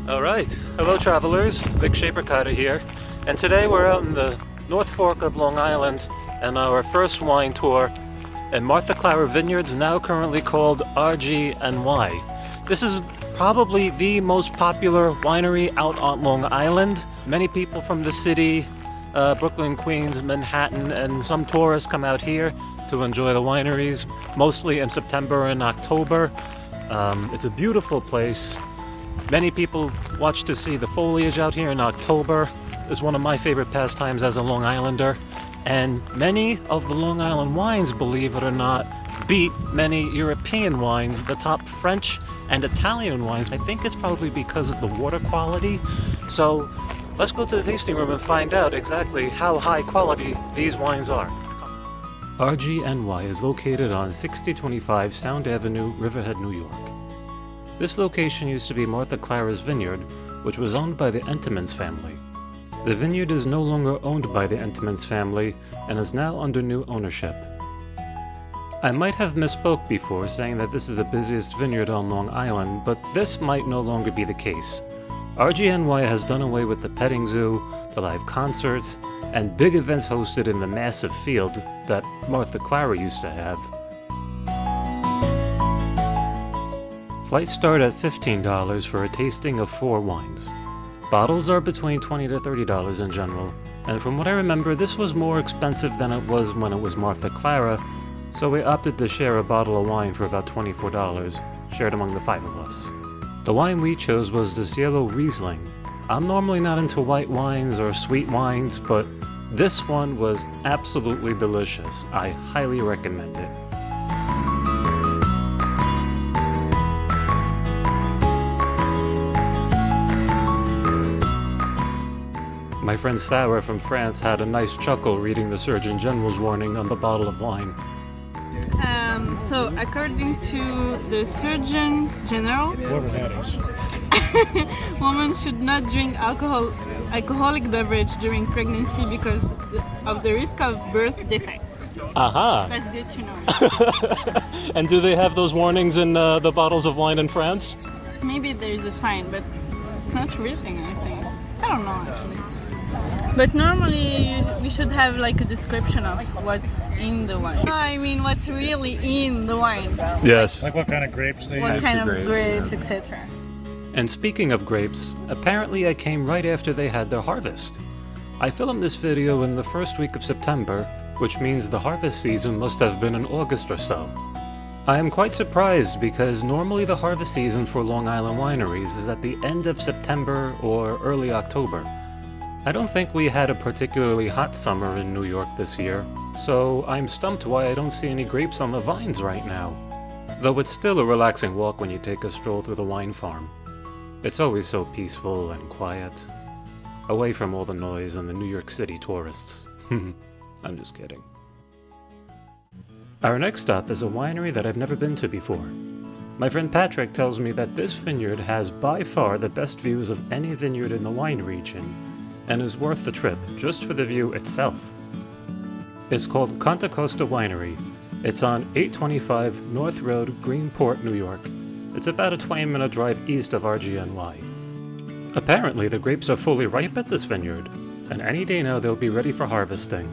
Alright, hello travelers, Vic Shaper here, and today we're out in the North Fork of Long Island and our first wine tour in Martha Clara Vineyards, now currently called RGNY. This is probably the most popular winery out on Long Island. Many people from the city, Brooklyn, Queens, Manhattan, and some tourists come out here to enjoy the wineries, mostly in September and October. It's a beautiful place. Many people watch to see the foliage out here in October. It's one of my favorite pastimes as a Long Islander. And many of the Long Island wines, believe it or not, beat many European wines, the top French and Italian wines. I think it's probably because of the water quality. So let's go to the tasting room and find out exactly how high quality these wines are. RGNY is located on 6025 Sound Avenue, Riverhead, New York. This location used to be Martha Clara's Vineyard, which was owned by the Entenmann's family. The vineyard is no longer owned by the Entenmann's family and is now under new ownership. I might have misspoke before saying that this is the busiest vineyard on Long Island, but this might no longer be the case. RGNY has done away with the petting zoo, the live concerts, and big events hosted in the massive field that Martha Clara used to have. Flights start at $15 for a tasting of 4 wines. Bottles are between $20 to $30 in general, and from what I remember, this was more expensive than it was when it was Martha Clara, so we opted to share a bottle of wine for about $24, shared among the 5 of us. The wine we chose was the Cielo Riesling. I'm normally not into white wines or sweet wines, but this one was absolutely delicious. I highly recommend it. My friend Sarah from France had a nice chuckle reading the Surgeon General's warning on the bottle of wine. So according to the Surgeon General, Whoever that is. women should not drink alcoholic beverage during pregnancy because of the risk of birth defects. Aha! That's good to know. And do they have those warnings in the bottles of wine in France? Maybe there's a sign, but it's not written, I think. I don't know actually. But normally we should have like a description of what's in the wine. I mean, what's really in the wine. Yes. Like what kind of grapes they use? What kind of grapes, etc. And speaking of grapes, apparently I came right after they had their harvest. I filmed this video in the first week of September, which means the harvest season must have been in August or so. I am quite surprised because normally the harvest season for Long Island wineries is at the end of September or early October. I don't think we had a particularly hot summer in New York this year, so I'm stumped why I don't see any grapes on the vines right now. Though it's still a relaxing walk when you take a stroll through the wine farm. It's always so peaceful and quiet, away from all the noise and the New York City tourists. I'm just kidding. Our next stop is a winery that I've never been to before. My friend Patrick tells me that this vineyard has by far the best views of any vineyard in the wine region, and is worth the trip just for the view itself. It's called Kontakosta Winery. It's on 825 North Road, Greenport, New York. It's about a 20-minute drive east of RGNY. Apparently the grapes are fully ripe at this vineyard, and any day now they'll be ready for harvesting.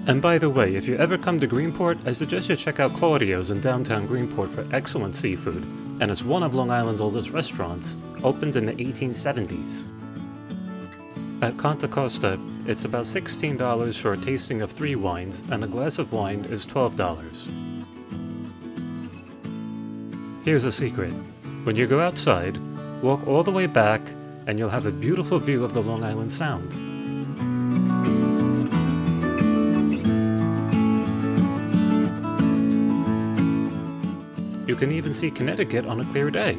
And by the way, if you ever come to Greenport, I suggest you check out Claudio's in downtown Greenport for excellent seafood, and it's one of Long Island's oldest restaurants, opened in the 1870s. At Kontakosta, it's about $16 for a tasting of 3 wines, and a glass of wine is $12. Here's a secret. When you go outside, walk all the way back, and you'll have a beautiful view of the Long Island Sound. You can even see Connecticut on a clear day.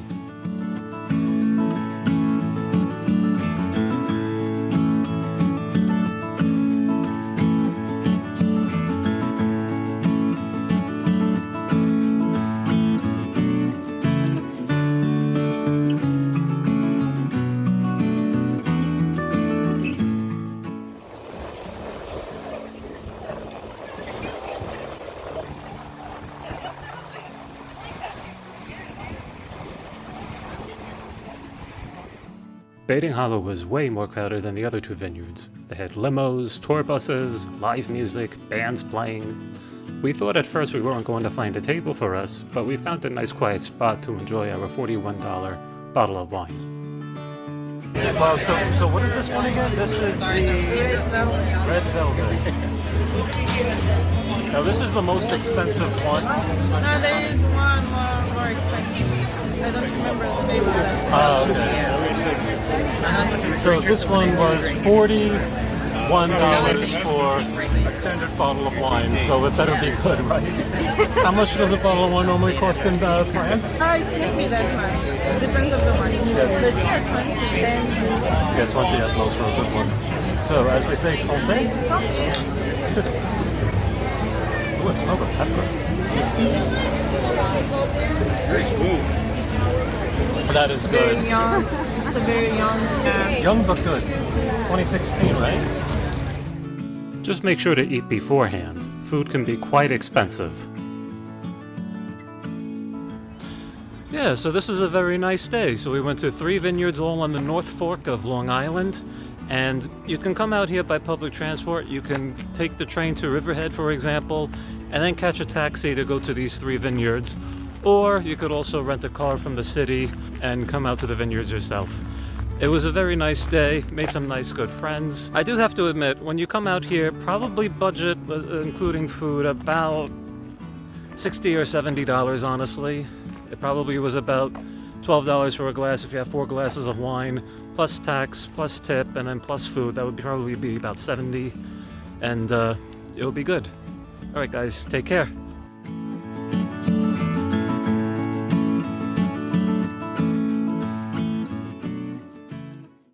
Baiting Hollow was way more crowded than the other two vineyards. They had limos, tour buses, live music, bands playing. We thought at first we weren't going to find a table for us, but we found a nice quiet spot to enjoy our $41 bottle of wine. Wow, so what is this one again? This is the Red Velvet. Now this is the most expensive one. No, there is one more expensive. I don't remember the name of that. Oh, okay. So this one was $41 for a standard bottle of wine, so it better be good, right? How much does a bottle of wine normally cost in France? It can't be that much. It depends on the wine. But yeah, 20, 10. Yeah, 20 at most for a good one. So, as we say, santé? Something. Oh, I smell the pepper. Very smooth. That is good. Very young. It's a very young. Young but good. 2016, right? Just make sure to eat beforehand. Food can be quite expensive. Yeah, so this is a very nice day. So we went to 3 vineyards all on the North Fork of Long Island. And you can come out here by public transport. You can take the train to Riverhead, for example, and then catch a taxi to go to these 3 vineyards. Or you could also rent a car from the city and come out to the vineyards yourself. It was a very nice day, made some nice good friends. I do have to admit, when you come out here, probably budget, including food, about $60 or $70, honestly. It probably was about $12 for a glass if you have 4 glasses of wine, plus tax, plus tip, and then plus food. That would probably be about $70, and it'll be good. All right, guys, take care.